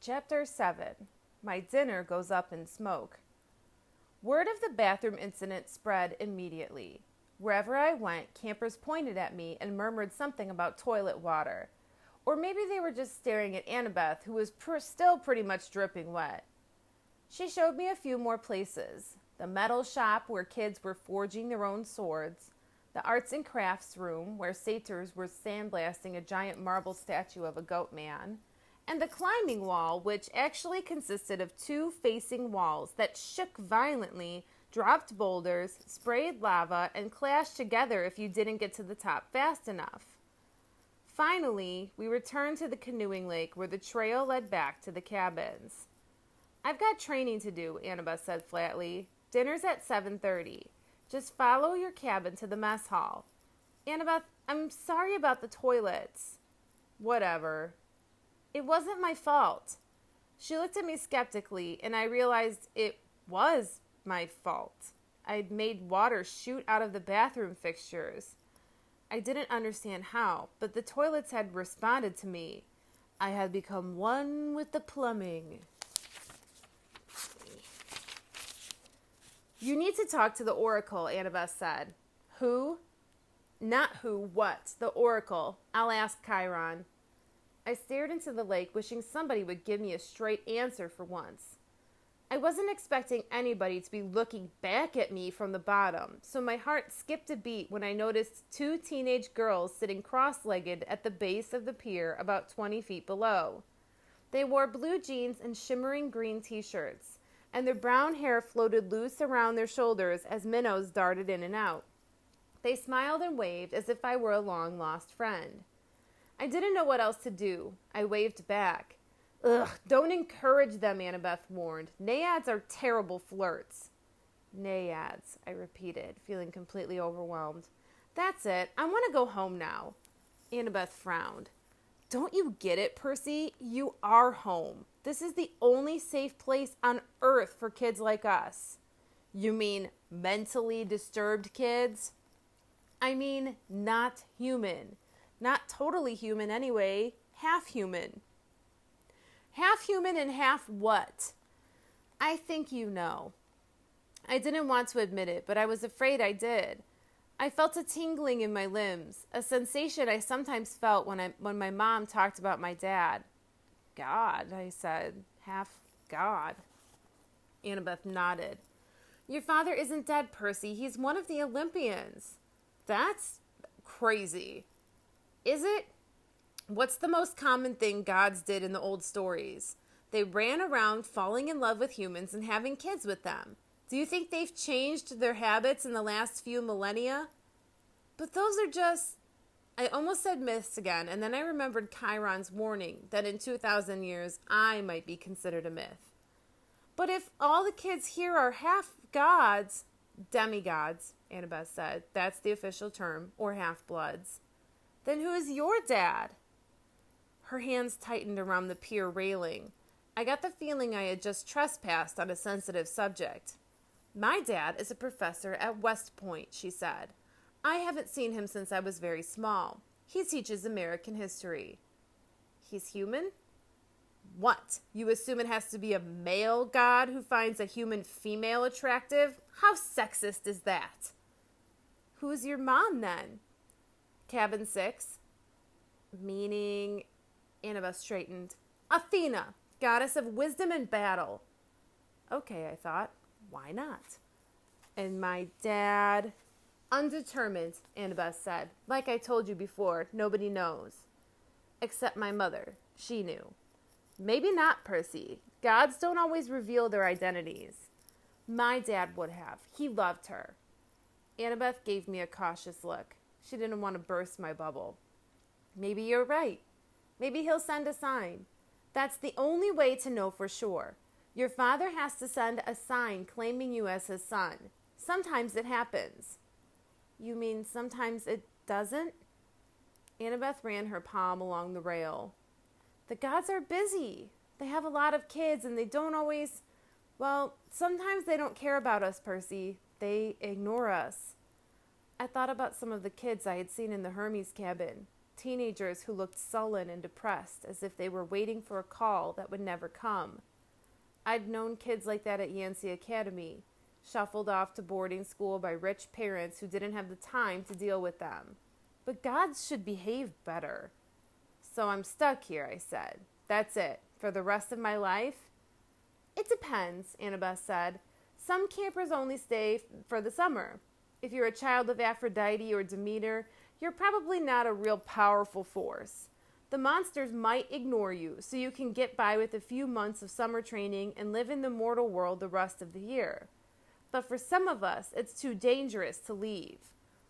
Chapter 7. My dinner goes up in smoke. Word of the bathroom incident spread immediately. Wherever I went, campers pointed at me and murmured something about toilet water. Or maybe they were just staring at Annabeth, who was still pretty much dripping wet. She showed me a few more places. The metal shop where kids were forging their own swords. The arts and crafts room where satyrs were sandblasting a giant marble statue of a goat man. And the climbing wall, which actually consisted of two facing walls that shook violently, dropped boulders, sprayed lava, and clashed together if you didn't get to the top fast enough. Finally, we returned to the canoeing lake where the trail led back to the cabins. "I've got training to do," Annabeth said flatly. "Dinner's at 7:30. Just follow your cabin to the mess hall." "Annabeth, I'm sorry about the toilets." "Whatever. It wasn't my fault." She looked at me skeptically, and I realized it was my fault. I'd made water shoot out of the bathroom fixtures. I didn't understand how, but the toilets had responded to me. I had become one with the plumbing. "You need to talk to the Oracle," Annabeth said. "Who?" "Not who, what. The Oracle. I'll ask Chiron." I stared into the lake, wishing somebody would give me a straight answer for once. I wasn't expecting anybody to be looking back at me from the bottom, so my heart skipped a beat when I noticed two teenage girls sitting cross-legged at the base of the pier about 20 feet below. They wore blue jeans and shimmering green t-shirts, and their brown hair floated loose around their shoulders as minnows darted in and out. They smiled and waved as if I were a long-lost friend. I didn't know what else to do. I waved back. "Ugh, don't encourage them," Annabeth warned. "Naiads are terrible flirts." "Naiads," I repeated, feeling completely overwhelmed. "That's it. I want to go home now." Annabeth frowned. "Don't you get it, Percy? You are home. This is the only safe place on earth for kids like us." "You mean mentally disturbed kids?" "I mean not human. Not totally human anyway. Half human." "Half human and half what?" "I think you know." I didn't want to admit it, but I was afraid I did. I felt a tingling in my limbs, a sensation I sometimes felt when my mom talked about my dad. "God," I said. "Half God." Annabeth nodded. "Your father isn't dead, Percy. He's one of the Olympians." "That's crazy." "Is it? What's the most common thing gods did in the old stories? They ran around falling in love with humans and having kids with them. Do you think they've changed their habits in the last few millennia?" "But those are just..." I almost said myths again, and then I remembered Chiron's warning that in 2,000 years I might be considered a myth. "But if all the kids here are half gods..." "Demigods," Annabeth said. "That's the official term, or half-bloods." "Then who is your dad?" Her hands tightened around the pier railing. I got the feeling I had just trespassed on a sensitive subject. "My dad is a professor at West Point," she said. "I haven't seen him since I was very small. He teaches American history." "He's human?" "What? You assume it has to be a male god who finds a human female attractive? How sexist is that?" "Who's your mom, then?" "Cabin 6. "Meaning..." Annabeth straightened. "Athena, goddess of wisdom and battle." Okay, I thought. Why not? "And my dad..." "Undetermined," Annabeth said. "Like I told you before, nobody knows." "Except my mother. She knew." "Maybe not, Percy. Gods don't always reveal their identities." "My dad would have. He loved her." Annabeth gave me a cautious look. She didn't want to burst my bubble. "Maybe you're right. Maybe he'll send a sign. That's the only way to know for sure. Your father has to send a sign claiming you as his son. Sometimes it happens." "You mean sometimes it doesn't?" Annabeth ran her palm along the rail. "The gods are busy. They have a lot of kids and they don't always... Well, sometimes they don't care about us, Percy. They ignore us." I thought about some of the kids I had seen in the Hermes cabin. teenagers who looked sullen and depressed, as if they were waiting for a call that would never come. I'd known kids like that at Yancey Academy, shuffled off to boarding school by rich parents who didn't have the time to deal with them. But gods should behave better. So I'm stuck here, I said. That's it. For the rest of my life? It depends, Annabeth said. Some campers only stay for the summer. If you're a child of Aphrodite or Demeter, you're probably not a real powerful force. The monsters might ignore you, so you can get by with a few months of summer training and live in the mortal world the rest of the year. But for some of us, it's too dangerous to leave.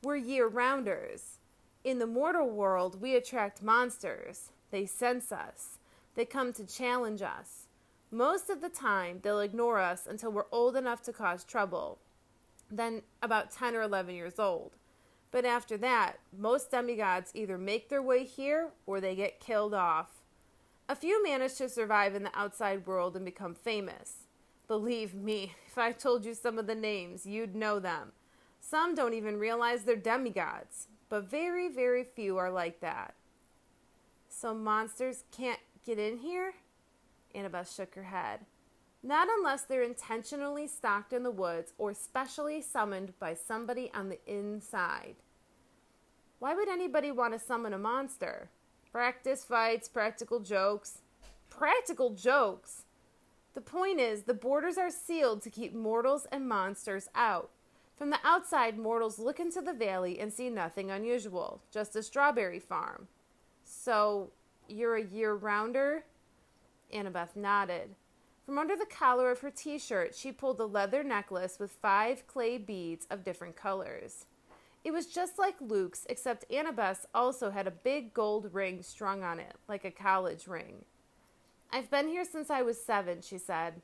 We're year-rounders. In the mortal world, we attract monsters. They sense us. They come to challenge us. Most of the time, they'll ignore us until we're old enough to cause trouble. Then about 10 or 11 years old. But after that, most demigods either make their way here or they get killed off. A few manage to survive in the outside world and become famous. Believe me, if I told you some of the names, you'd know them. Some don't even realize they're demigods, but very, very few are like that. So monsters can't get in here? Annabeth shook her head. Not unless they're intentionally stalked in the woods or specially summoned by somebody on the inside. Why would anybody want to summon a monster? Practice fights, practical jokes. Practical jokes? The point is, the borders are sealed to keep mortals and monsters out. From the outside, mortals look into the valley and see nothing unusual, just a strawberry farm. So, you're a year-rounder? Annabeth nodded. From under the collar of her t-shirt, she pulled a leather necklace with 5 clay beads of different colors. It was just like Luke's, except Annabeth's also had a big gold ring strung on it, like a college ring. I've been here since I was 7, she said.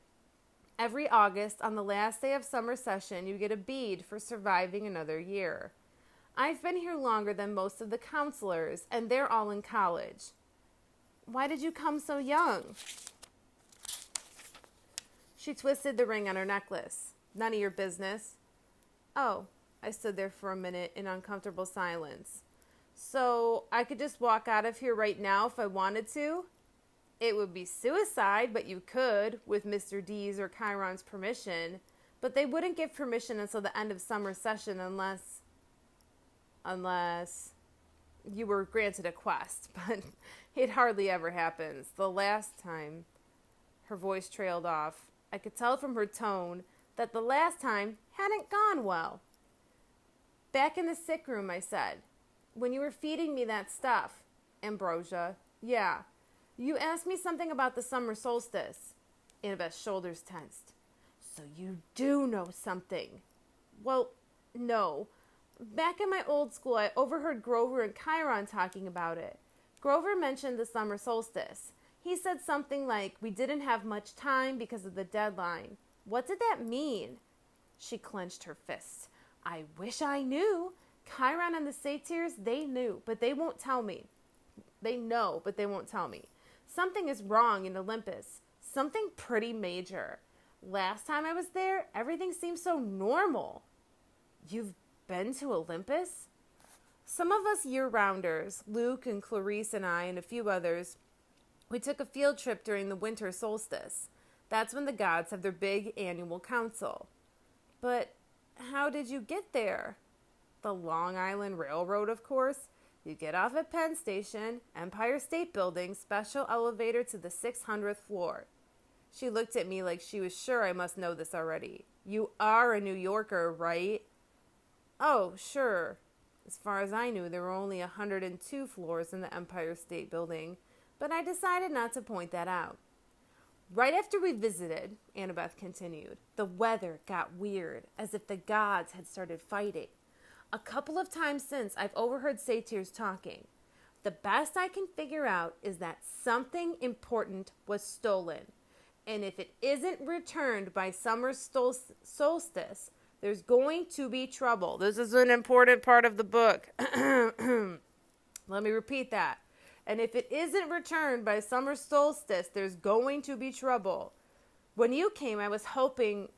Every August, on the last day of summer session, you get a bead for surviving another year. I've been here longer than most of the counselors, and they're all in college. Why did you come so young? She twisted the ring on her necklace. None of your business. Oh, I stood there for a minute in uncomfortable silence. So I could just walk out of here right now if I wanted to? It would be suicide, but you could, with Mr. D's or Chiron's permission. But they wouldn't give permission until the end of summer session unless you were granted a quest. But it hardly ever happens. The last time, her voice trailed off. I could tell from her tone that the last time hadn't gone well. Back in the sick room, I said, when you were feeding me that stuff, ambrosia, yeah. You asked me something about the summer solstice. Annabeth's shoulders tensed. So you do know something. Well, no. Back in my old school, I overheard Grover and Chiron talking about it. Grover mentioned the summer solstice. He said something like, we didn't have much time because of the deadline. What did that mean? She clenched her fists. I wish I knew. Chiron and the satyrs, they knew, but they won't tell me. They know, but they won't tell me. Something is wrong in Olympus. Something pretty major. Last time I was there, everything seemed so normal. You've been to Olympus? Some of us year-rounders, Luke and Clarice and I and a few others, we took a field trip during the winter solstice. That's when the gods have their big annual council. But how did you get there? The Long Island Railroad, of course. You get off at Penn Station, Empire State Building, special elevator to the 600th floor. She looked at me like she was sure I must know this already. You are a New Yorker, right? Oh, sure. As far as I knew, there were only 102 floors in the Empire State Building, but I decided not to point that out. Right after we visited, Annabeth continued, the weather got weird, as if the gods had started fighting. A couple of times since, I've overheard satyrs talking. The best I can figure out is that something important was stolen. And if it isn't returned by summer solstice, there's going to be trouble. This is an important part of the book. Let me repeat that. And if it isn't returned by summer solstice, there's going to be trouble. When you came, I was hoping,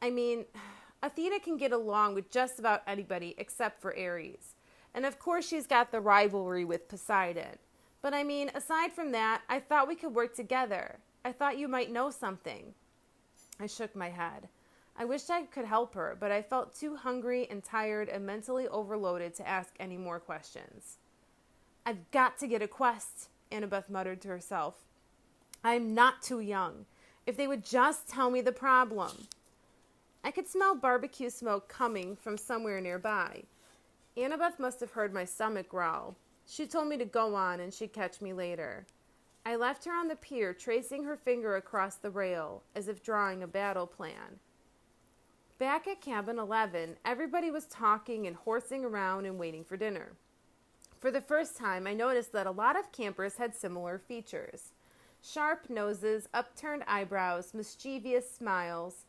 Athena can get along with just about anybody except for Ares. And of course she's got the rivalry with Poseidon. But I mean, aside from that, I thought we could work together. I thought you might know something. I shook my head. I wished I could help her, but I felt too hungry and tired and mentally overloaded to ask any more questions. I've got to get a quest, Annabeth muttered to herself. I'm not too young. If they would just tell me the problem. I could smell barbecue smoke coming from somewhere nearby. Annabeth must have heard my stomach growl. She told me to go on and she'd catch me later. I left her on the pier, tracing her finger across the rail, as if drawing a battle plan. Back at Cabin 11, everybody was talking and horsing around and waiting for dinner. For the first time, I noticed that a lot of campers had similar features. Sharp noses, upturned eyebrows, mischievous smiles.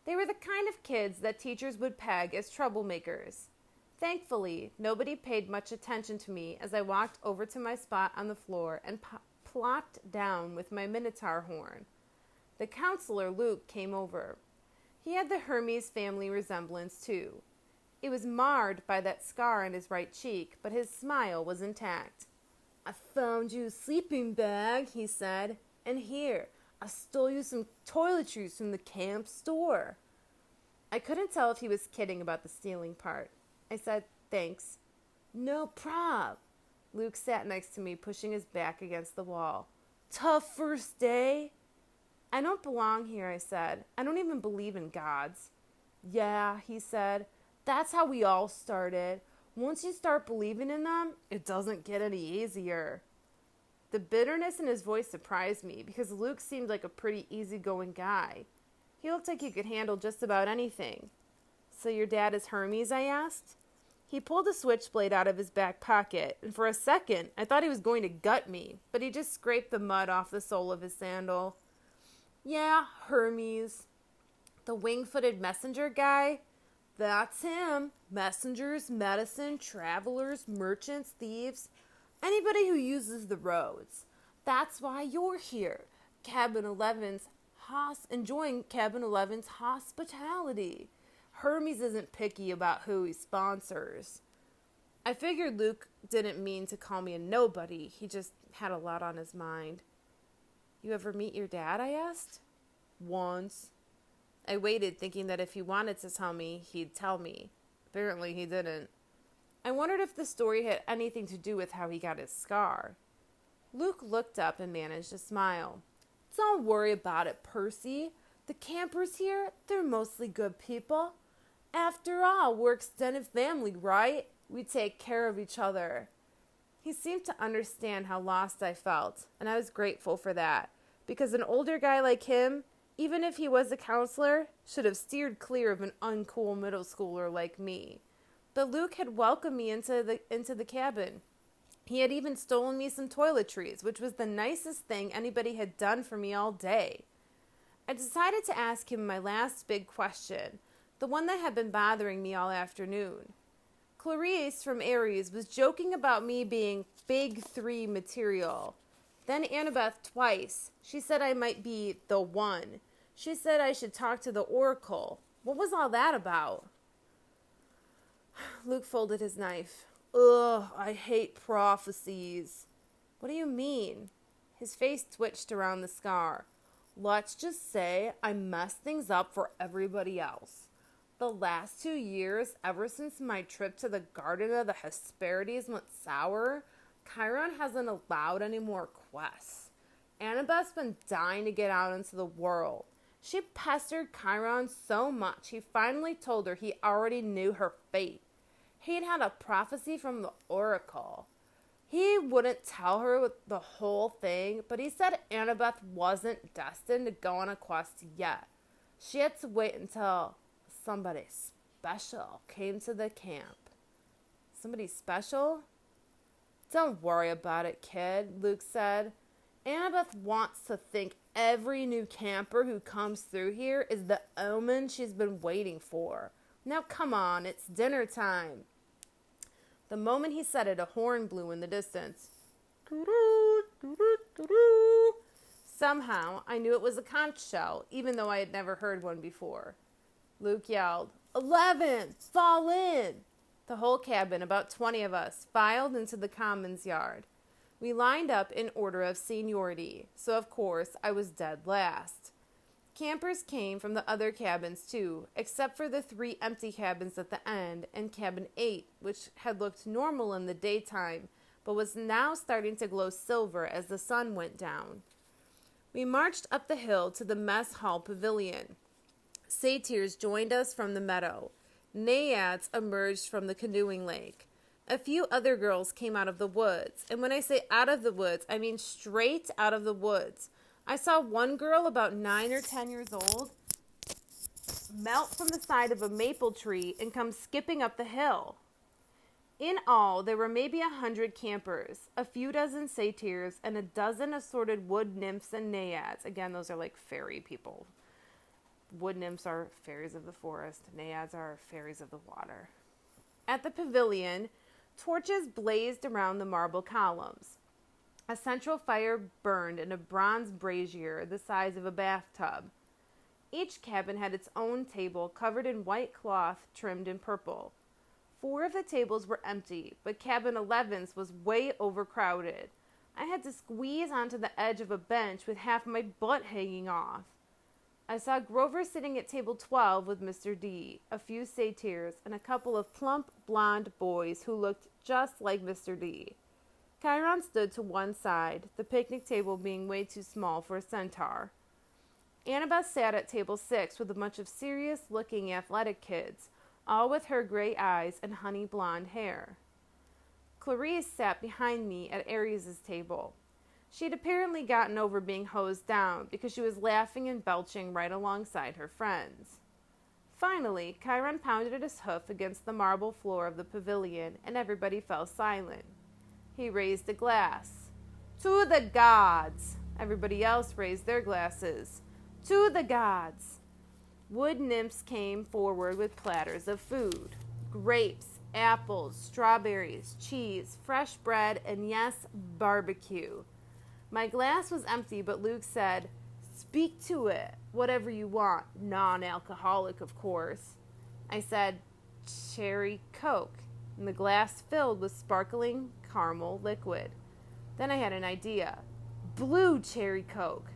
They were the kind of kids that teachers would peg as troublemakers. Thankfully, nobody paid much attention to me as I walked over to my spot on the floor and plopped down with my minotaur horn. The counselor, Luke, came over. He had the Hermes family resemblance, too. It was marred by that scar on his right cheek, but his smile was intact. I found you a sleeping bag, he said. And here, I stole you some toiletries from the camp store. I couldn't tell if he was kidding about the stealing part. I said, thanks. No prob. Luke sat next to me, pushing his back against the wall. Tough first day? I don't belong here, I said. I don't even believe in gods. Yeah, he said. That's how we all started. Once you start believing in them, it doesn't get any easier. The bitterness in his voice surprised me because Luke seemed like a pretty easygoing guy. He looked like he could handle just about anything. So your dad is Hermes, I asked. He pulled a switchblade out of his back pocket, and for a second, I thought he was going to gut me, but he just scraped the mud off the sole of his sandal. Yeah, Hermes. The wing-footed messenger guy? That's him. Messengers, medicine, travelers, merchants, thieves. Anybody who uses the roads. That's why you're here. Enjoying Cabin 11's hospitality. Hermes isn't picky about who he sponsors. I figured Luke didn't mean to call me a nobody. He just had a lot on his mind. You ever meet your dad, I asked. Once. I waited, thinking that if he wanted to tell me, he'd tell me. Apparently he didn't. I wondered if the story had anything to do with how he got his scar. Luke looked up and managed a smile. Don't worry about it, Percy. The campers here, they're mostly good people. After all, we're extended family, right? We take care of each other. He seemed to understand how lost I felt, and I was grateful for that, because an older guy like him, even if he was a counselor, should have steered clear of an uncool middle schooler like me. But Luke had welcomed me into the cabin. He had even stolen me some toiletries, which was the nicest thing anybody had done for me all day. I decided to ask him my last big question, the one that had been bothering me all afternoon. Clarice from Aries was joking about me being big 3 material. Then Annabeth twice. She said I might be the one. She said I should talk to the Oracle. What was all that about? Luke folded his knife. Ugh, I hate prophecies. What do you mean? His face twitched around the scar. Let's just say I messed things up for everybody else. The last 2 years, ever since my trip to the Garden of the Hesperides went sour, Chiron hasn't allowed any more quests. Annabeth's been dying to get out into the world. She pestered Chiron so much he finally told her he already knew her fate. He'd had a prophecy from the Oracle. He wouldn't tell her the whole thing, but he said Annabeth wasn't destined to go on a quest yet. She had to wait until somebody special came to the camp. Somebody special? Don't worry about it, kid, Luke said. Annabeth wants to think every new camper who comes through here is the omen she's been waiting for. Now come on, it's dinner time. The moment he said it, a horn blew in the distance. Somehow, I knew it was a conch shell, even though I had never heard one before. Luke yelled, 11! Fall in! The whole cabin, about 20 of us, filed into the commons yard. We lined up in order of seniority, so of course I was dead last. Campers came from the other cabins too, except for the 3 empty cabins at the end and cabin 8, which had looked normal in the daytime, but was now starting to glow silver as the sun went down. We marched up the hill to the mess hall pavilion. Satyrs joined us from the meadow. Naiads emerged from the canoeing lake. A few other girls came out of the woods, and when I say out of the woods, I mean straight out of the woods. I saw one girl about 9 or 10 years old melt from the side of a maple tree and come skipping up the hill. In all, there were maybe 100 campers, a few dozen satyrs, and a dozen assorted wood nymphs and naiads. Again, those are like fairy people. Wood nymphs are fairies of the forest. Naiads are fairies of the water. At the pavilion, torches blazed around the marble columns. A central fire burned in a bronze brazier the size of a bathtub. Each cabin had its own table covered in white cloth trimmed in purple. 4 of the tables were empty, but cabin 11's was way overcrowded. I had to squeeze onto the edge of a bench with half my butt hanging off. I saw Grover sitting at table 12 with Mr. D, a few satyrs, and a couple of plump, blonde boys who looked just like Mr. D. Chiron stood to one side, the picnic table being way too small for a centaur. Annabeth sat at table 6 with a bunch of serious-looking athletic kids, all with her gray eyes and honey blonde hair. Clarice sat behind me at Aries' table. She had apparently gotten over being hosed down because she was laughing and belching right alongside her friends. Finally, Chiron pounded his hoof against the marble floor of the pavilion, and everybody fell silent. He raised a glass. "To the gods!" Everybody else raised their glasses. "To the gods!" Wood nymphs came forward with platters of food. Grapes, apples, strawberries, cheese, fresh bread, and yes, barbecue. My glass was empty, but Luke said, "Speak to it, whatever you want, non-alcoholic, of course." I said, "Cherry Coke," and the glass filled with sparkling caramel liquid. Then I had an idea. Blue cherry Coke.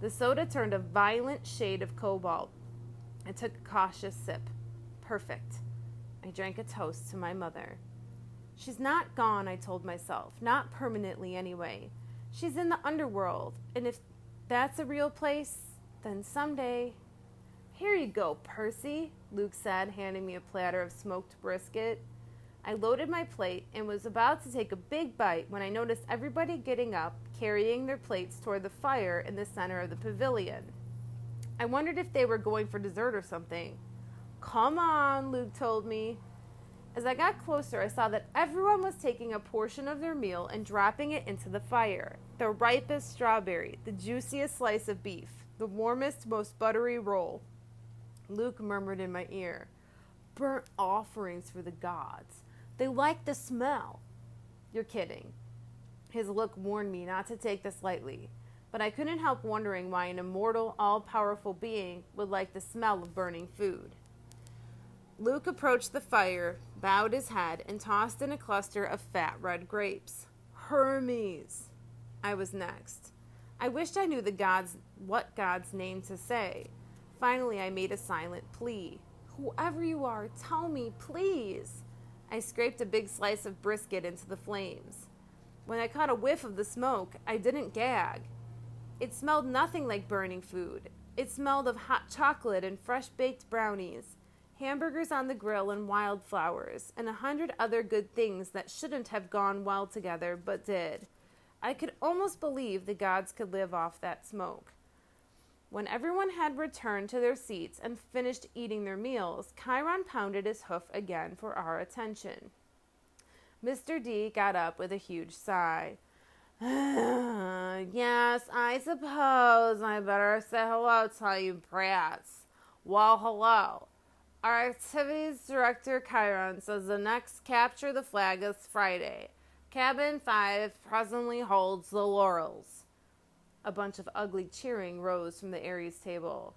The soda turned a violent shade of cobalt. I took a cautious sip. Perfect. I drank a toast to my mother. She's not gone, I told myself. Not permanently, anyway. She's in the underworld, and if that's a real place, then someday... "Here you go, Percy," Luke said, handing me a platter of smoked brisket. I loaded my plate and was about to take a big bite when I noticed everybody getting up, carrying their plates toward the fire in the center of the pavilion. I wondered if they were going for dessert or something. "Come on," Luke told me. As I got closer, I saw that everyone was taking a portion of their meal and dropping it into the fire. The ripest strawberry, the juiciest slice of beef, the warmest, most buttery roll. Luke murmured in my ear, "Burnt offerings for the gods. They like the smell." "You're kidding." His look warned me not to take this lightly, but I couldn't help wondering why an immortal, all-powerful being would like the smell of burning food. Luke approached the fire, bowed his head, and tossed in a cluster of fat red grapes. "Hermes." I was next. I wished I knew what God's name to say. Finally, I made a silent plea. "Whoever you are, tell me, please." I scraped a big slice of brisket into the flames. When I caught a whiff of the smoke, I didn't gag. It smelled nothing like burning food. It smelled of hot chocolate and fresh-baked brownies, hamburgers on the grill and wildflowers, and 100 other good things that shouldn't have gone well together, but did. I could almost believe the gods could live off that smoke. When everyone had returned to their seats and finished eating their meals, Chiron pounded his hoof again for our attention. Mr. D got up with a huge sigh. "Yes, I suppose I better say hello to you brats. Well, hello. Our activities director Chiron says the next capture the flag is Friday. Cabin 5 presently holds the laurels." A bunch of ugly cheering rose from the Aries table.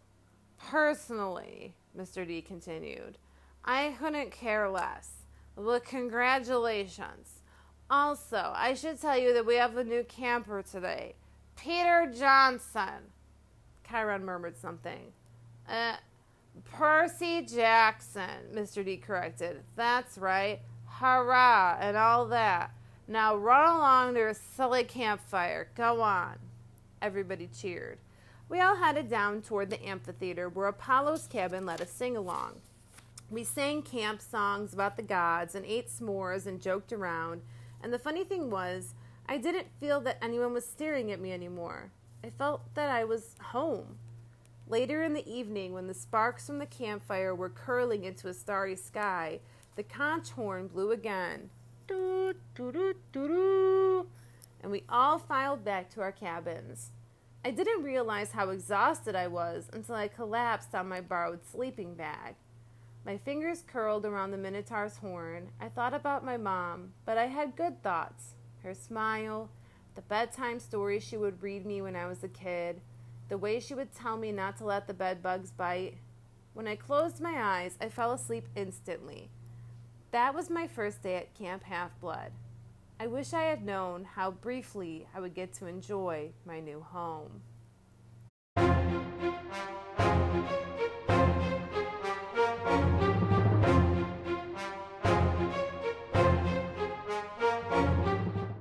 "Personally," Mr. D continued, "I couldn't care less. Well, congratulations. Also, I should tell you that we have a new camper today. Peter Johnson. Chiron murmured something. Percy Jackson, Mr. D corrected. That's right. Hurrah, and all that. Now run along to your silly campfire. Go on. Everybody cheered. We all headed down toward the amphitheater where Apollo's cabin let us sing along. We sang camp songs about the gods and ate s'mores and joked around. And the funny thing was, I didn't feel that anyone was staring at me anymore. I felt that I was home. Later in the evening, when the sparks from the campfire were curling into a starry sky, the conch horn blew again. Doo, doo, doo, doo, doo. And we all filed back to our cabins. I didn't realize how exhausted I was until I collapsed on my borrowed sleeping bag. My fingers curled around the Minotaur's horn. I thought about my mom, but I had good thoughts. Her smile, the bedtime stories she would read me when I was a kid, the way she would tell me not to let the bed bugs bite. When I closed my eyes, I fell asleep instantly. That was my first day at Camp Half-Blood. I wish I had known how briefly I would get to enjoy my new home.